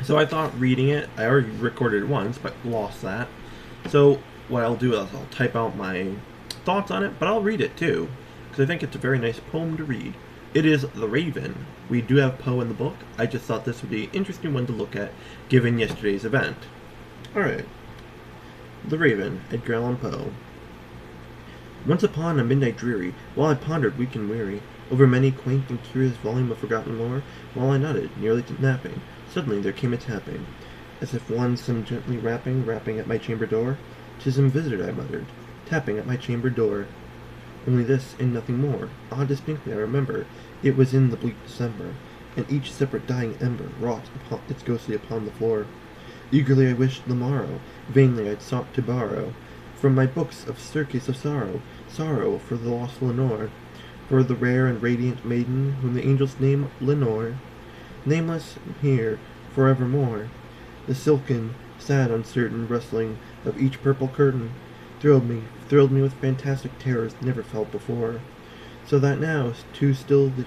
So I thought reading it, I already recorded it once, but lost that. So what I'll do is I'll type out my thoughts on it, but I'll read it too, because I think it's a very nice poem to read. It is The Raven. We do have Poe in the book. I just thought this would be an interesting one to look at, given yesterday's event. Alright. The Raven, Edgar Allan Poe. Once upon a midnight dreary, while I pondered weak and weary over many quaint and curious volume of forgotten lore, while I nodded, nearly to napping, suddenly there came a tapping, as if one some gently rapping at my chamber door. "'Tis some visitor," I muttered, tapping at my chamber door. Only this, and nothing more. Ah, distinctly I remember, it was in the bleak December, and each separate dying ember wrought its ghostly upon the floor. Eagerly I wished the morrow, vainly I'd sought to borrow from my books of staircase of sorrow, sorrow for the lost Lenore, for the rare and radiant maiden whom the angels name Lenore, nameless here forevermore. The silken, sad, uncertain rustling of each purple curtain thrilled me with fantastic terrors never felt before, so that now, to still the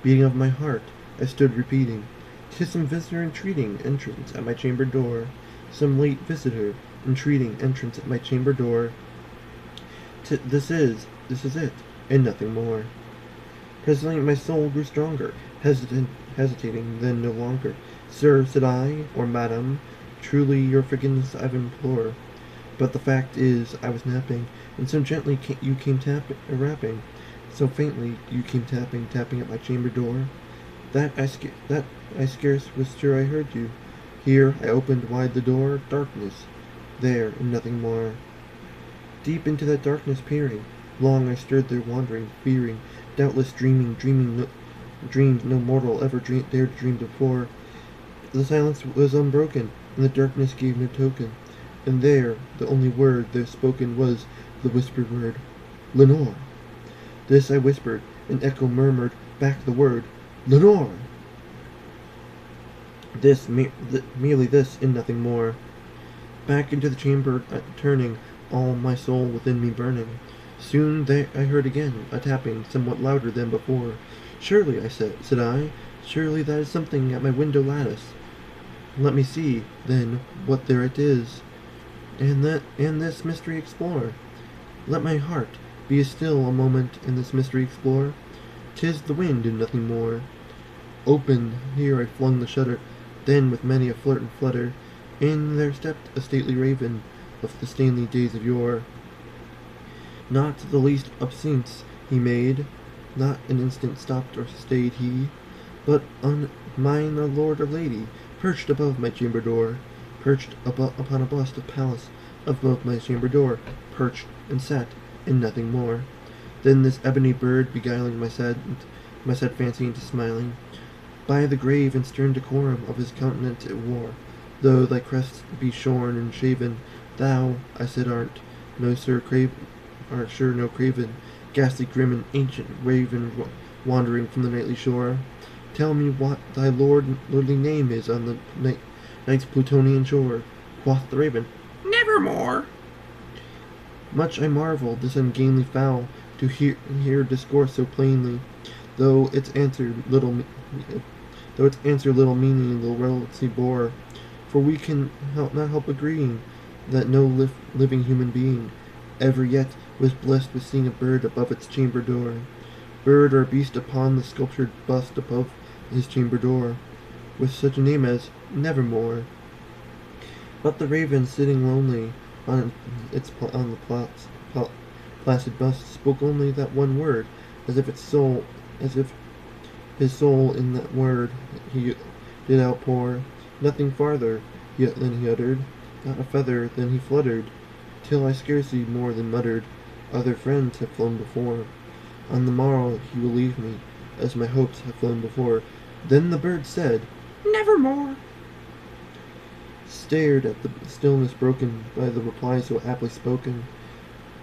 beating of my heart, I stood repeating, "'Tis some visitor entreating entrance at my chamber door, some late visitor entreating entrance at my chamber door. This is it, and nothing more." Presently my soul grew stronger, hesitating then no longer. "Sir," said I, "or madam, truly your forgiveness I implore. But the fact is, I was napping, and so gently you came rapping, so faintly you came tapping at my chamber door, that I scarce was sure I heard you. Here I opened wide the door, darkness, there, and nothing more. Deep into that darkness peering, long I stood there wandering, fearing, doubtless dreaming dreams no mortal ever dared dream before. The silence was unbroken, and the darkness gave no token. And there, the only word there spoken was the whispered word, "Lenore." This I whispered, and echo murmured back the word, "Lenore." Merely this, and nothing more. Back into the chamber turning, all my soul within me burning. Soon there I heard again a tapping, somewhat louder than before. "Surely," said I, "surely that is something at my window lattice. Let me see, then, what there it is, and this mystery explore. Let my heart be still a moment and this mystery explore. 'Tis the wind and nothing more." Open here I flung the shutter, then with many a flirt and flutter, in there stepped a stately raven of the stately days of yore. Not the least obeisance he made, not an instant stopped or stayed he, but on mine a lord or lady, perched above my chamber door, perched upon a bust of Pallas above my chamber door, perched and sat, and nothing more. Then this ebony bird beguiling my sad fancy into smiling, by the grave and stern decorum of his countenance it wore, "Though thy crest be shorn and shaven, thou," I said, "art sure no craven, ghastly grim and ancient raven wandering from the nightly shore. Tell me what thy lordly name is on the night's Plutonian shore." Quoth the raven, "Nevermore." Much I marveled this ungainly fowl to hear discourse so plainly, though its answer little meaning the relevancy bore. For we can not help agreeing that no living human being ever yet was blessed with seeing a bird above its chamber door, bird or beast upon the sculptured bust above his chamber door, with such a name as Nevermore. But the raven, sitting lonely on the placid bust, spoke only that one word, as if his soul in that word he did outpour. Nothing farther yet than he uttered, not a feather than he fluttered, till I scarcely more than muttered, "Other friends have flown before. On the morrow he will leave me, as my hopes have flown before." Then the bird said, "Nevermore." Stared at the stillness broken by the reply so aptly spoken.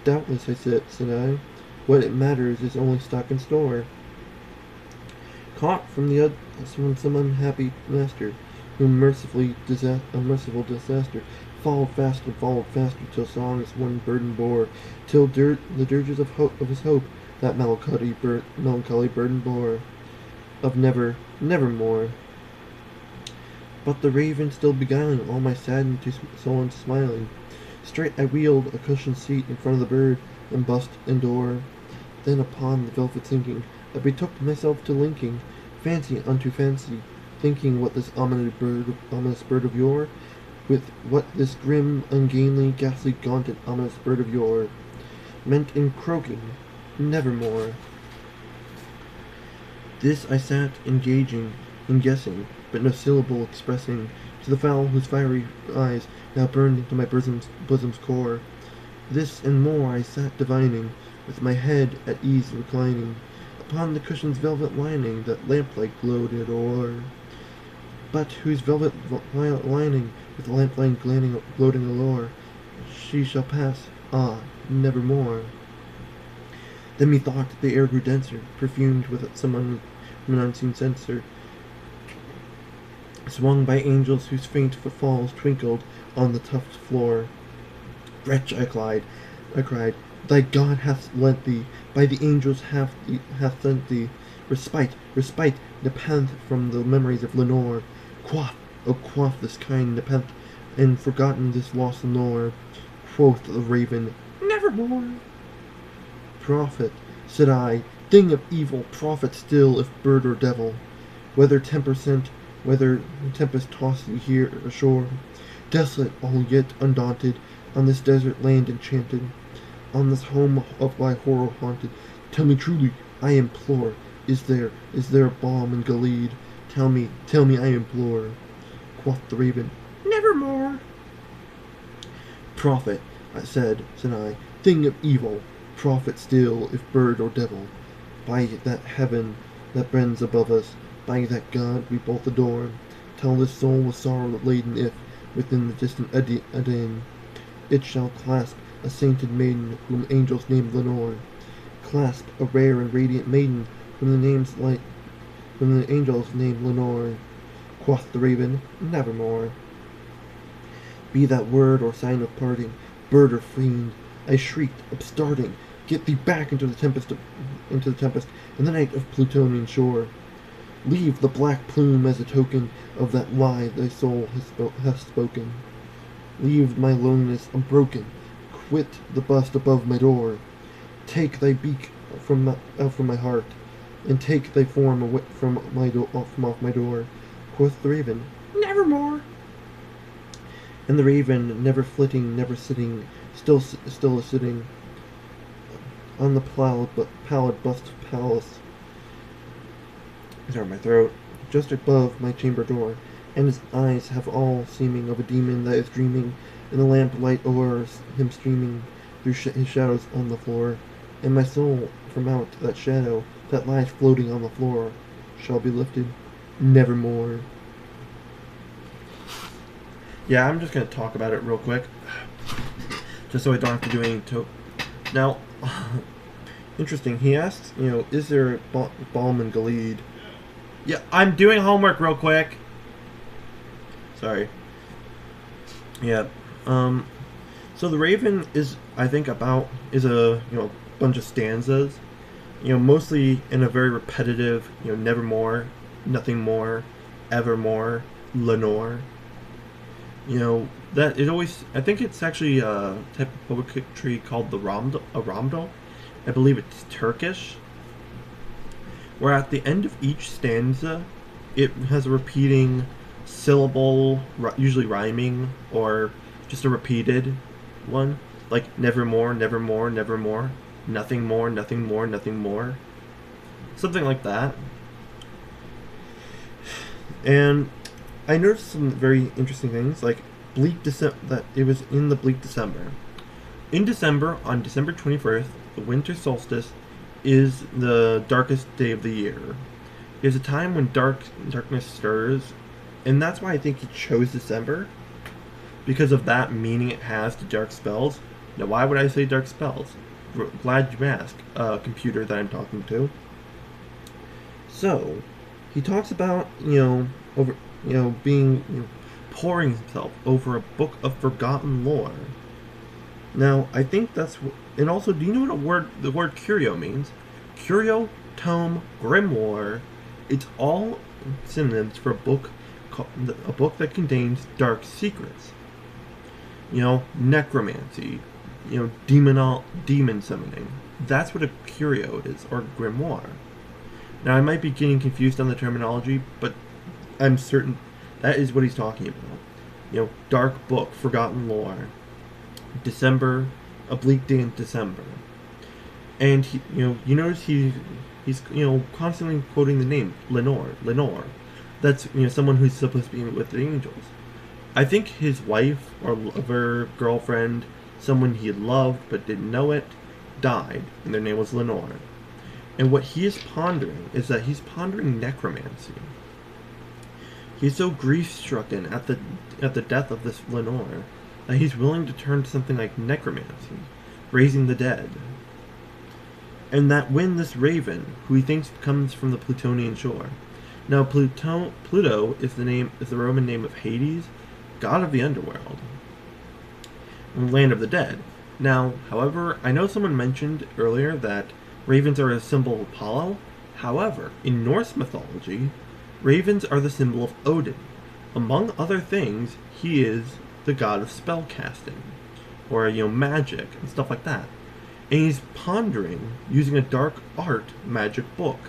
"Doubtless," said I, "what it matters is only stock and store, caught from some unhappy master, whom a merciful disaster followed faster, till songs one burden bore, till the dirges of his hope that melancholy burden bore, of nevermore." but the raven still beguiling all my saddened soul into smiling. Straight I wheeled a cushioned seat in front of the bird, and bust and door. Then upon the velvet sinking, I betook myself to linking fancy unto fancy, thinking what this ominous bird of yore, with what this grim, ungainly, ghastly, gaunted, ominous bird of yore, meant in croaking, nevermore. This I sat engaging in guessing, but no syllable expressing, to the fowl whose fiery eyes now burned into my bosom's core. This and more I sat divining, with my head at ease reclining, upon the cushion's velvet lining that lamplight gloated o'er, but whose velvet lining with lamplight gloating allure, she shall pass, nevermore. Then methought the air grew denser, perfumed with some unseen censer, swung by angels whose faint footfalls twinkled on the tufted floor. Wretch, I cried, thy God hath lent thee, by the angels hath sent thee, respite, nepenthe from the memories of Lenore. Quaff this kind nepenthe, and forgotten this lost lore. Quoth the raven, nevermore. Prophet, said I, thing of evil, prophet still, if bird or devil, whether whether tempest toss thee here ashore, desolate, all yet undaunted, on this desert land enchanted, on this home of thy horror haunted, tell me truly, I implore, is there balm in Gilead? Tell me, I implore. Quoth the raven, nevermore. Prophet, said I, thing of evil, prophet still, if bird or devil, by that heaven that bends above us, by that God we both adore, tell this soul with sorrow laden if, within the distant Aden, it shall clasp a sainted maiden whom angels name Lenore, clasp a rare and radiant maiden whom the angels name Lenore. Quoth the raven, nevermore. Be that word or sign of parting, bird or fiend, I shrieked, upstarting, get thee back into the tempest, in the night of Plutonian shore. Leave the black plume as a token of that lie thy soul hath spoken. Leave my loneliness unbroken, quit the bust above my door. Take thy beak out from my heart, and take thy form away from off my door. Quoth the raven, nevermore. And the raven, never flitting, never sitting, still a sitting on the pallid bust palace, my throat, just above my chamber door, and his eyes have all seeming of a demon that is dreaming, in the lamplight o'er him streaming through his shadows on the floor, and my soul from out that shadow that lies floating on the floor shall be lifted nevermore. Yeah, I'm just going to talk about it real quick, just so I don't have to do any Now, interesting, he asks, is there a balm in Gilead? Yeah, I'm doing homework real quick. Sorry. Yeah. So the Raven is, I think, a bunch of stanzas. Mostly in a very repetitive, nevermore, nothing more, evermore, Lenore. That it always. I think it's actually a type of poetry called a ramdal. I believe it's Turkish. Where at the end of each stanza, it has a repeating syllable, usually rhyming, or just a repeated one, like nevermore, nevermore, nevermore, nothing more, nothing more, nothing more, something like that. And I noticed some very interesting things, like that it was in the bleak December. In December, on December 21st, the winter solstice is the darkest day of the year. It's a time when darkness stirs, and that's why I think he chose December, because of that meaning it has to dark spells. Now, why would I say dark spells? Glad you asked, computer that I'm talking to. So, he talks about, pouring himself over a book of forgotten lore. Now, I think and also, do you know what the word curio means? Curio, tome, grimoire. It's all synonyms for a book a book that contains dark secrets. Necromancy, demon summoning. That's what a curio is, or grimoire. Now, I might be getting confused on the terminology, but I'm certain that is what he's talking about. Dark book, forgotten lore. December, a bleak day in December. And you notice he's constantly quoting the name Lenore. That's someone who's supposed to be with the angels. I think his wife or lover, girlfriend, someone he loved but didn't know it, died, and their name was Lenore. And what he is pondering is that he's pondering necromancy. He's so grief-stricken at the death of this Lenore that he's willing to turn to something like necromancy, raising the dead. And that when this raven, who he thinks comes from the Plutonian shore. Now, Pluto is the Roman name of Hades, god of the underworld, and land of the dead. Now, however, I know someone mentioned earlier that ravens are a symbol of Apollo. However, in Norse mythology, ravens are the symbol of Odin. Among other things, he is the god of spellcasting, or magic and stuff like that. And he's pondering using a dark art magic book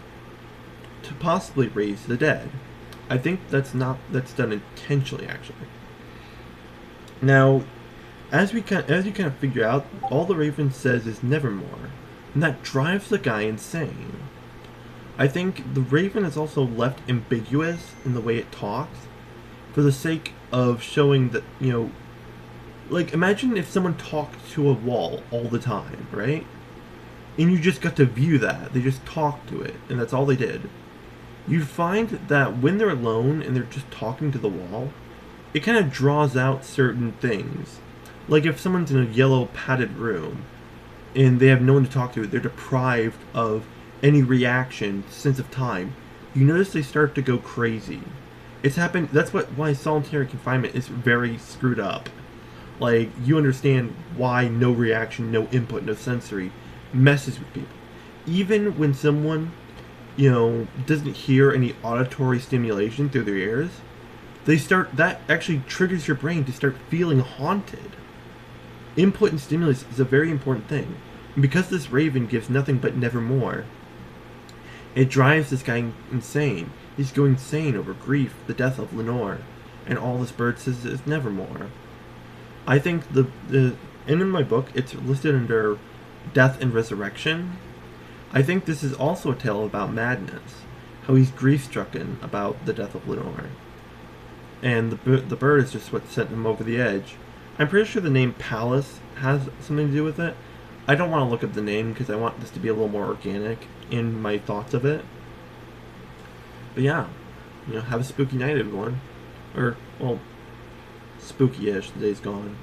to possibly raise the dead. I think that's done intentionally, actually. Now, as you kind of figure out, all the Raven says is nevermore, and that drives the guy insane. I think the Raven is also left ambiguous in the way it talks, for the sake of showing that, like, imagine if someone talked to a wall all the time, right? And you just got to view that. They just talked to it, and that's all they did. You'd find that when they're alone and they're just talking to the wall, it kind of draws out certain things. Like if someone's in a yellow padded room and they have no one to talk to, they're deprived of any reaction, sense of time, you notice they start to go crazy. It's happened. That's why solitary confinement is very screwed up. Like, you understand why no reaction, no input, no sensory messes with people. Even when someone, doesn't hear any auditory stimulation through their ears, that actually triggers your brain to start feeling haunted. Input and stimulus is a very important thing. And because this raven gives nothing but nevermore, it drives this guy insane. He's going insane over grief, the death of Lenore, and all this bird says is nevermore. I think and in my book, it's listed under death and resurrection. I think this is also a tale about madness, how he's grief-stricken about the death of Lenore. And the bird is just what sent him over the edge. I'm pretty sure the name Palace has something to do with it. I don't want to look up the name because I want this to be a little more organic in my thoughts of it. But yeah, have a spooky night, everyone. Or, well, spooky-ish, the day's gone.